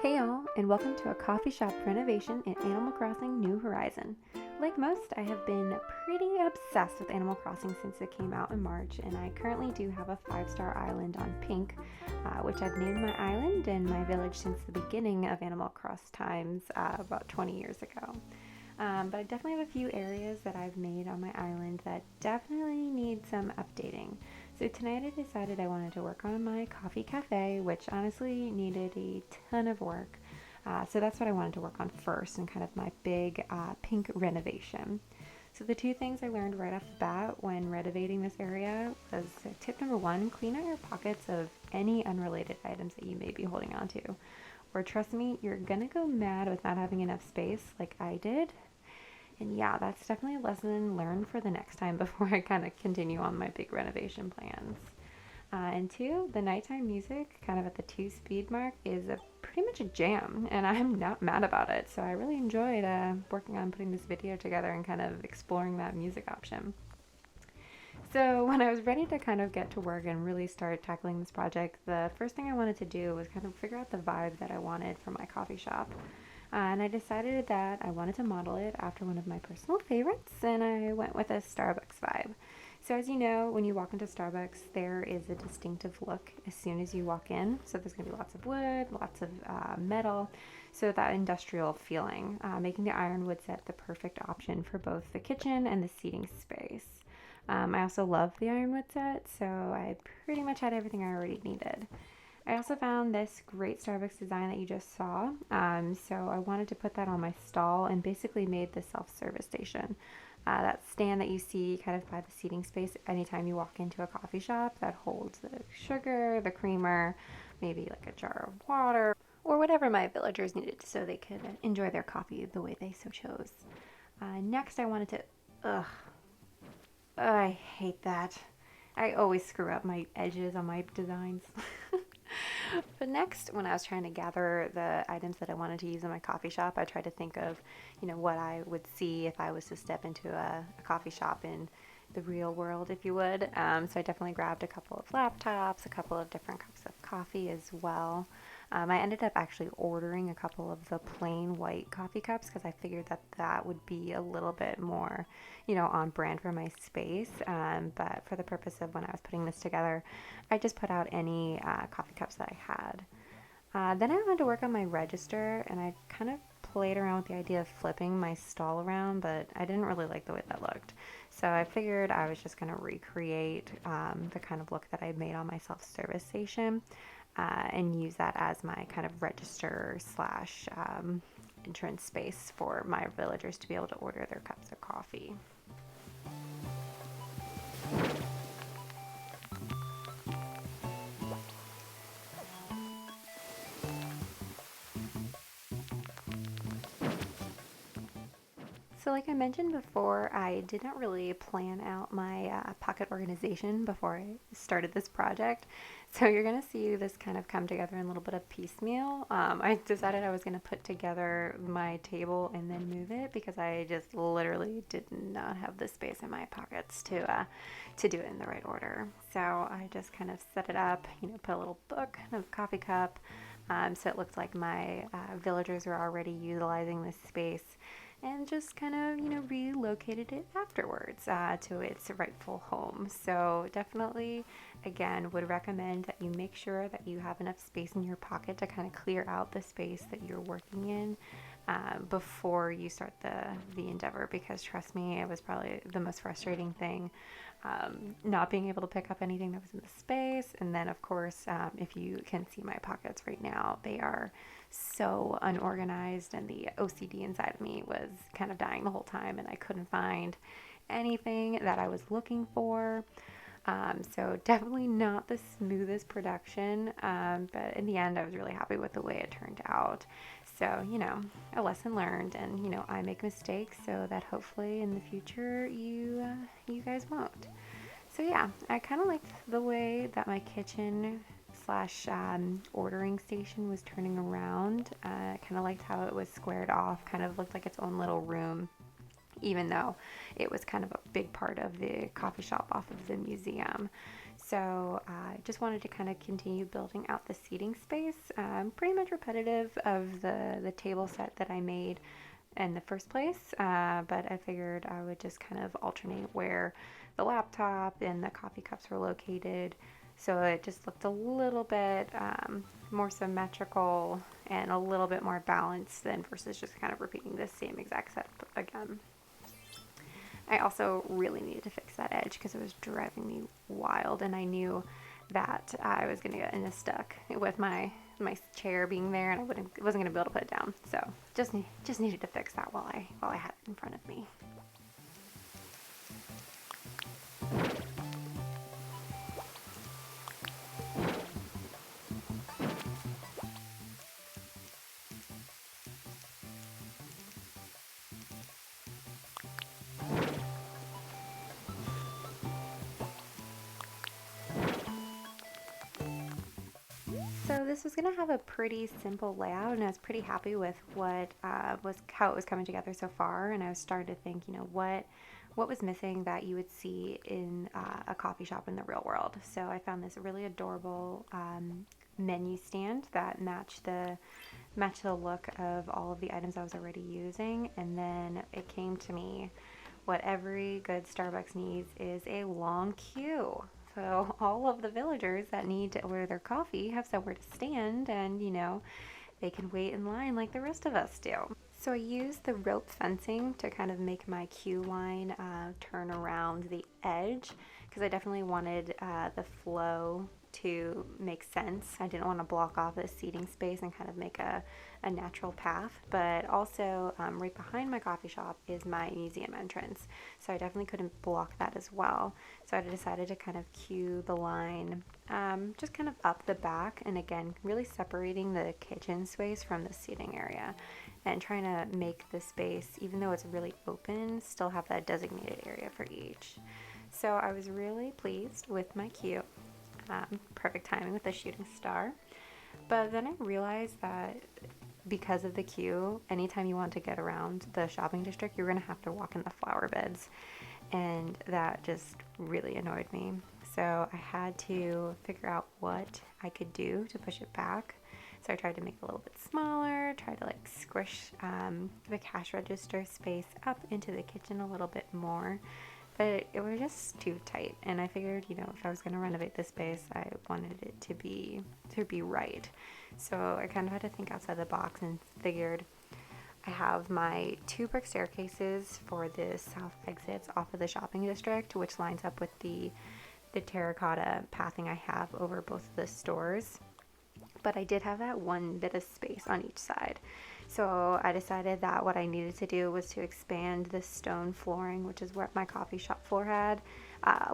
Hey y'all, and welcome to a coffee shop renovation in Animal Crossing New Horizon. Like most, I have been pretty obsessed with Animal Crossing since it came out in March, and I currently do have a 5-star island on Pink, which I've named my island and my village since the beginning of Animal Cross times about 20 years ago. But I definitely have a few areas that I've made on my island that definitely need some updating. So tonight I decided I wanted to work on my coffee cafe, which honestly needed a ton of work. So that's what I wanted to work on first and kind of my big pink renovation. So the two things I learned right off the bat when renovating this area was tip number one, clean out your pockets of any unrelated items that you may be holding on to. Or trust me, you're gonna go mad with not having enough space like I did. And yeah, that's definitely a lesson learned for the next time before I kind of continue on my big renovation plans. And two, the nighttime music, kind of at the 2 speed mark, is pretty much a jam, and I'm not mad about it. So I really enjoyed working on putting this video together and kind of exploring that music option. So when I was ready to kind of get to work and really start tackling this project, the first thing I wanted to do was kind of figure out the vibe that I wanted for my coffee shop. And I decided that I wanted to model it after one of my personal favorites, and I went with a Starbucks vibe. So, as you know, when you walk into Starbucks, there is a distinctive look as soon as you walk in. So, there's going to be lots of wood, lots of metal, so that industrial feeling, making the ironwood set the perfect option for both the kitchen and the seating space. I also love the ironwood set, so I pretty much had everything I already needed. I also found this great Starbucks design that you just saw. So I wanted to put that on my stall and basically made the self-service station. That stand that you see kind of by the seating space anytime you walk into a coffee shop that holds the sugar, the creamer, maybe like a jar of water, or whatever my villagers needed so they could enjoy their coffee the way they so chose. Next, I wanted to. Ugh, I hate that. I always screw up my edges on my designs. But next, when I was trying to gather the items that I wanted to use in my coffee shop, I tried to think of, what I would see if I was to step into a coffee shop in the real world, if you would. So I definitely grabbed a couple of laptops, a couple of different cups of coffee as well. I ended up actually ordering a couple of the plain white coffee cups because I figured that that would be a little bit more, on brand for my space. But for the purpose of when I was putting this together, I just put out any coffee cups that I had. Then I wanted to work on my register, and I kind of played around with the idea of flipping my stall around, but I didn't really like the way that looked. So I figured I was just going to recreate the kind of look that I made on my self-service station and use that as my kind of register slash entrance space for my villagers to be able to order their cups of coffee. So, like I mentioned before, I did not really plan out my pocket organization before I started this project. So, you're going to see this kind of come together in a little bit of piecemeal. I decided I was going to put together my table and then move it because I just literally did not have the space in my pockets to do it in the right order. So, I just kind of set it up, put a little book and a coffee cup. So, it looked like my villagers were already utilizing this space and just kind of, relocated it afterwards to its rightful home. So definitely, again, would recommend that you make sure that you have enough space in your pocket to kind of clear out the space that you're working in before you start the endeavor, because trust me, it was probably the most frustrating thing, not being able to pick up anything that was in the space. And then, of course, if you can see my pockets right now, they are so unorganized, and the OCD inside of me was kind of dying the whole time, and I couldn't find anything that I was looking for. So definitely not the smoothest production, but in the end, I was really happy with the way it turned out. So, a lesson learned, and I make mistakes so that hopefully in the future you guys won't. So yeah, I kind of liked the way that my kitchen slash ordering station was turning around. I kind of liked how it was squared off, kind of looked like its own little room, even though it was kind of a big part of the coffee shop off of the museum. So I just wanted to kind of continue building out the seating space. Pretty much repetitive of the table set that I made in the first place, but I figured I would just kind of alternate where the laptop and the coffee cups were located, so it just looked a little bit more symmetrical and a little bit more balanced than versus just kind of repeating the same exact setup again. I also really needed to fix that edge because it was driving me wild, and I knew that I was going to get stuck with my chair being there, and wasn't going to be able to put it down. So just needed to fix that while I had it in front of me. So this was going to have a pretty simple layout, and I was pretty happy with how it was coming together so far. And I was starting to think, what was missing that you would see in a coffee shop in the real world. So I found this really adorable menu stand that matched the look of all of the items I was already using. And then it came to me, what every good Starbucks needs is a long queue. So all of the villagers that need to order their coffee have somewhere to stand, and they can wait in line like the rest of us do. So I used the rope fencing to kind of make my queue line turn around the edge, because I definitely wanted the flow to make sense. I didn't want to block off the seating space and kind of make a natural path, but also right behind my coffee shop is my museum entrance, so I definitely couldn't block that as well. So I decided to kind of cue the line just kind of up the back, and again really separating the kitchen space from the seating area, and trying to make the space, even though it's really open, still have that designated area for each. So I was really pleased with my queue. Perfect timing with the shooting star. But then I realized that because of the queue, anytime you want to get around the shopping district, you're going to have to walk in the flower beds. And that just really annoyed me. So I had to figure out what I could do to push it back. So I tried to make it a little bit smaller, tried to squish the cash register space up into the kitchen a little bit more. But it was just too tight, and I figured, if I was going to renovate this space, I wanted it to be right. So I kind of had to think outside the box and figured I have my 2 brick staircases for the south exits off of the shopping district, which lines up with the terracotta pathing I have over both of the stores. But I did have that one bit of space on each side. So I decided that what I needed to do was to expand the stone flooring, which is what my coffee shop floor had,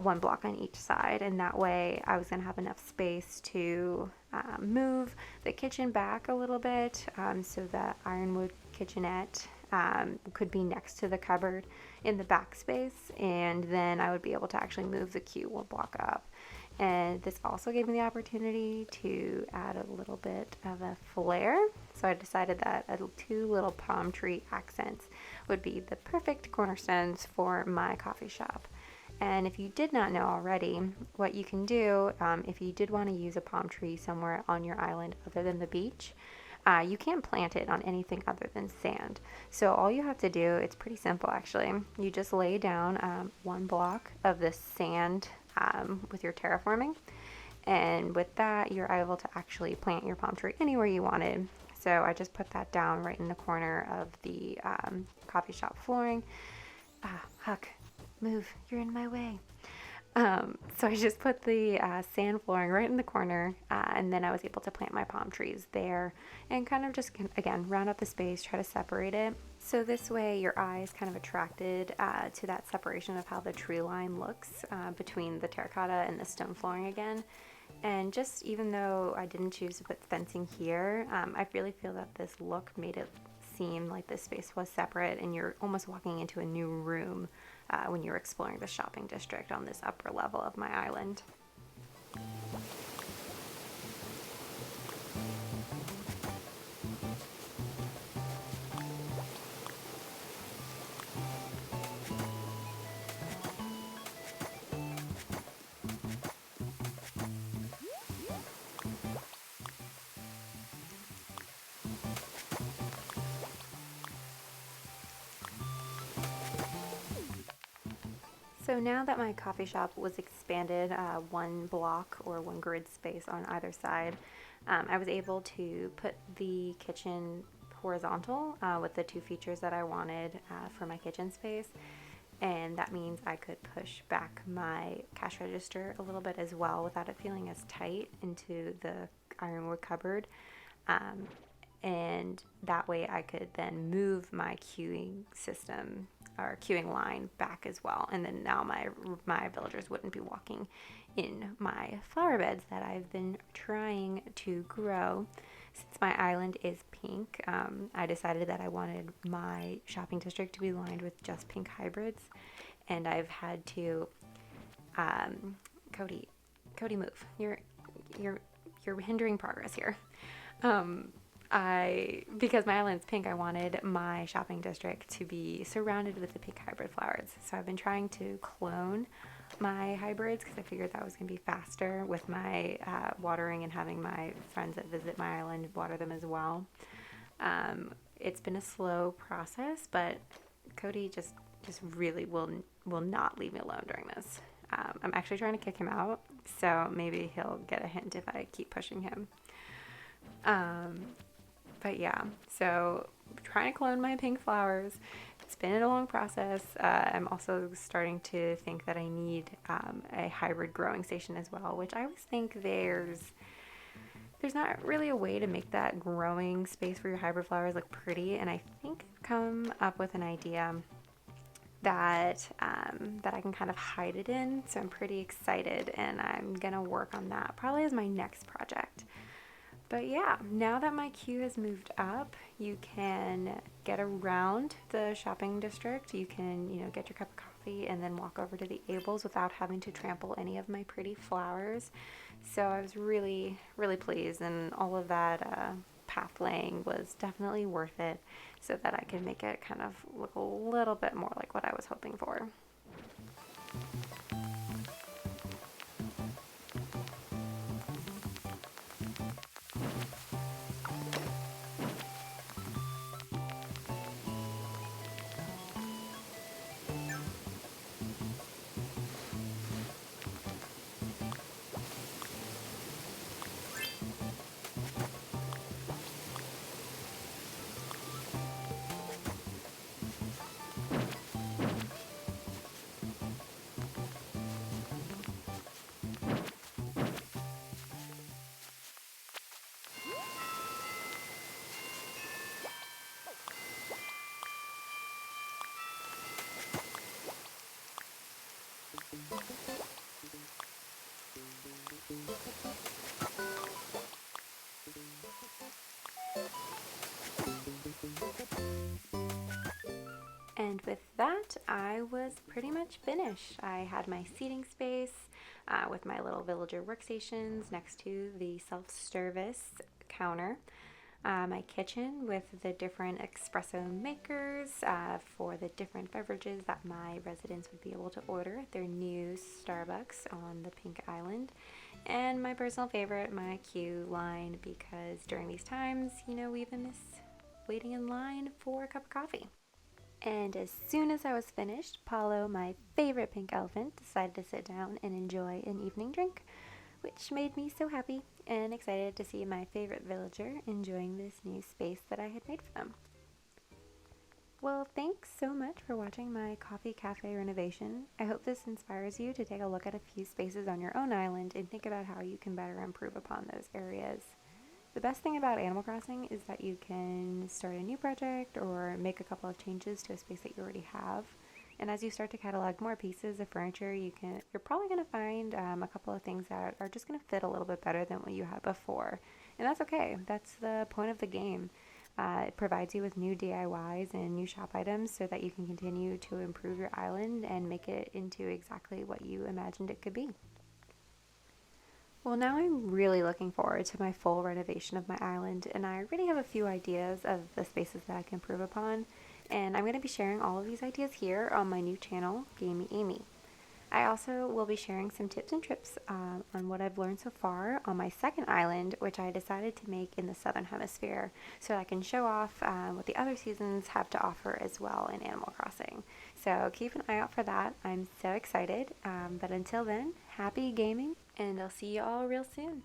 1 block on each side. And that way I was going to have enough space to move the kitchen back a little bit, so that ironwood kitchenette could be next to the cupboard in the back space. And then I would be able to actually move the queue 1 block up. And this also gave me the opportunity to add a little bit of a flair. So I decided that 2 little palm tree accents would be the perfect cornerstones for my coffee shop. And if you did not know already, what you can do, if you did want to use a palm tree somewhere on your island other than the beach, you can't plant it on anything other than sand. So all you have to do, it's pretty simple actually. You just lay down 1 block of this sand with your terraforming, and with that you're able to actually plant your palm tree anywhere you wanted. So I just put that down right in the corner of the coffee shop flooring. Huck, move, you're in my way. So I just put the sand flooring right in the corner, and then I was able to plant my palm trees there and kind of just, again, round up the space, try to separate it. So this way your eye is kind of attracted to that separation of how the tree line looks between the terracotta and the stone flooring again. And just even though I didn't choose to put fencing here, I really feel that this look made it seem like this space was separate, and you're almost walking into a new room when you're exploring the shopping district on this upper level of my island. So now that my coffee shop was expanded, one block or one grid space on either side, I was able to put the kitchen horizontal with the two features that I wanted for my kitchen space. And that means I could push back my cash register a little bit as well without it feeling as tight into the ironwood cupboard. Um, and that way I could then move my queuing system or queuing line back as well, and then now my villagers wouldn't be walking in my flower beds that I've been trying to grow. Since my island is pink, I decided that I wanted my shopping district to be lined with just pink hybrids, and I've had to Cody, move. You're hindering progress here. Because my island's pink, I wanted my shopping district to be surrounded with the pink hybrid flowers. So I've been trying to clone my hybrids because I figured that was going to be faster with my watering and having my friends that visit my island water them as well. It's been a slow process, but Cody just really will not leave me alone during this. I'm actually trying to kick him out, so maybe he'll get a hint if I keep pushing him. But yeah, so trying to clone my pink flowers. It's been a long process. I'm also starting to think that I need a hybrid growing station as well, which I always think there's not really a way to make that growing space for your hybrid flowers look pretty. And I think I've come up with an idea that I can kind of hide it in. So I'm pretty excited, and I'm gonna work on that probably as my next project. But yeah, now that my queue has moved up, you can get around the shopping district. You can, get your cup of coffee and then walk over to the Ables without having to trample any of my pretty flowers. So I was really, really pleased, and all of that path laying was definitely worth it so that I could make it kind of look a little bit more like what I was hoping for. And with that, I was pretty much finished. I had my seating space with my little villager workstations next to the self-service counter. My kitchen with the different espresso makers for the different beverages that my residents would be able to order at their new Starbucks on the Pink Island. And my personal favorite, my queue line, because during these times, we even miss waiting in line for a cup of coffee. And as soon as I was finished, Paulo, my favorite pink elephant, decided to sit down and enjoy an evening drink, which made me so happy and excited to see my favorite villager enjoying this new space that I had made for them. Well, thanks so much for watching my coffee cafe renovation. I hope this inspires you to take a look at a few spaces on your own island and think about how you can better improve upon those areas. The best thing about Animal Crossing is that you can start a new project or make a couple of changes to a space that you already have. And as you start to catalog more pieces of furniture, you're probably going to find a couple of things that are just going to fit a little bit better than what you had before. And that's okay. That's the point of the game. It provides you with new DIYs and new shop items so that you can continue to improve your island and make it into exactly what you imagined it could be. Well, now I'm really looking forward to my full renovation of my island, and I already have a few ideas of the spaces that I can improve upon, and I'm going to be sharing all of these ideas here on my new channel, GameyAmy. I also will be sharing some tips and trips on what I've learned so far on my second island, which I decided to make in the southern hemisphere, so I can show off what the other seasons have to offer as well in Animal Crossing. So keep an eye out for that. I'm so excited. But until then, happy gaming, and I'll see you all real soon.